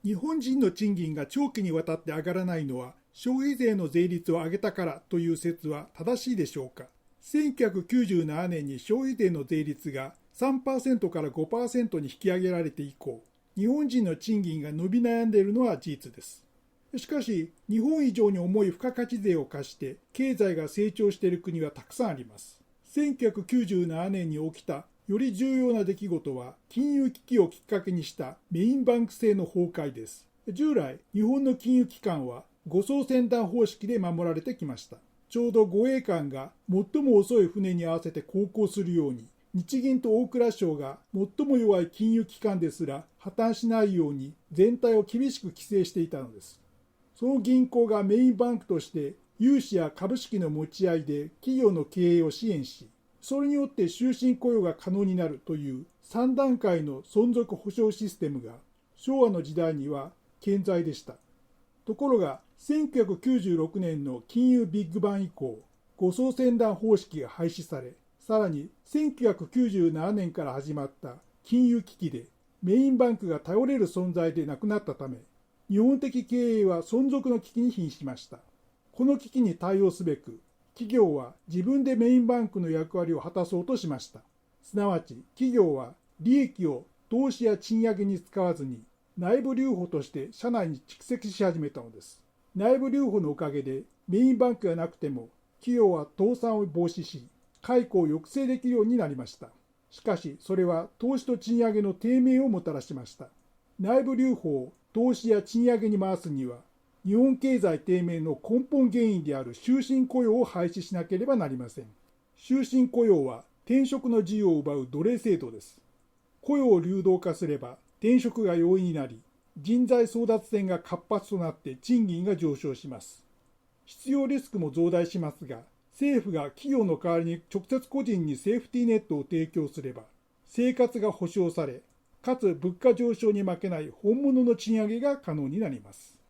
日本人の賃金が長期にわたって上がらないのは消費税の税率を上げたからという説は正しいでしょうか。1997年に消費税の税率が 3% から 5% に引き上げられて以降、日本人の賃金が伸び悩んでいるのは事実です。しかし、日本以上に重い付加価値税を課して経済が成長している国はたくさんあります。1997年に起きたより重要な出来事は金融危機をきっかけにしたメインバンク制の崩壊です。従来、日本の金融機関は護送船団方式で守られてきました。ちょうど護衛艦が最も遅い船に合わせて航行するように、日銀と大蔵省が最も弱い金融機関ですら破綻しないように全体を厳しく規制していたのです。その銀行がメインバンクとして融資や株式の持ち合いで企業の経営を支援し、それによって終身雇用が可能になるという3段階の存続保障システムが昭和の時代には健在でした。ところが1996年の金融ビッグバン以降、護送船団方式が廃止され、さらに1997年から始まった金融危機でメインバンクが頼れる存在でなくなったため、日本的経営は存続の危機に瀕しました。この危機に対応すべく、企業は自分でメインバンクの役割を果たそうとしました。すなわち、企業は利益を投資や賃上げに使わずに、内部留保として社内に蓄積し始めたのです。内部留保のおかげで、メインバンクがなくても、企業は倒産を防止し、解雇を抑制できるようになりました。しかし、それは投資と賃上げの低迷をもたらしました。内部留保を投資や賃上げに回すには、日本経済低迷の根本原因である終身雇用を廃止しなければなりません。終身雇用は転職の自由を奪う奴隷制度です。雇用を流動化すれば転職が容易になり、人材争奪戦が活発となって賃金が上昇します。失業リスクも増大しますが、政府が企業の代わりに直接個人にセーフティーネットを提供すれば、生活が保障され、かつ物価上昇に負けない本物の賃上げが可能になります。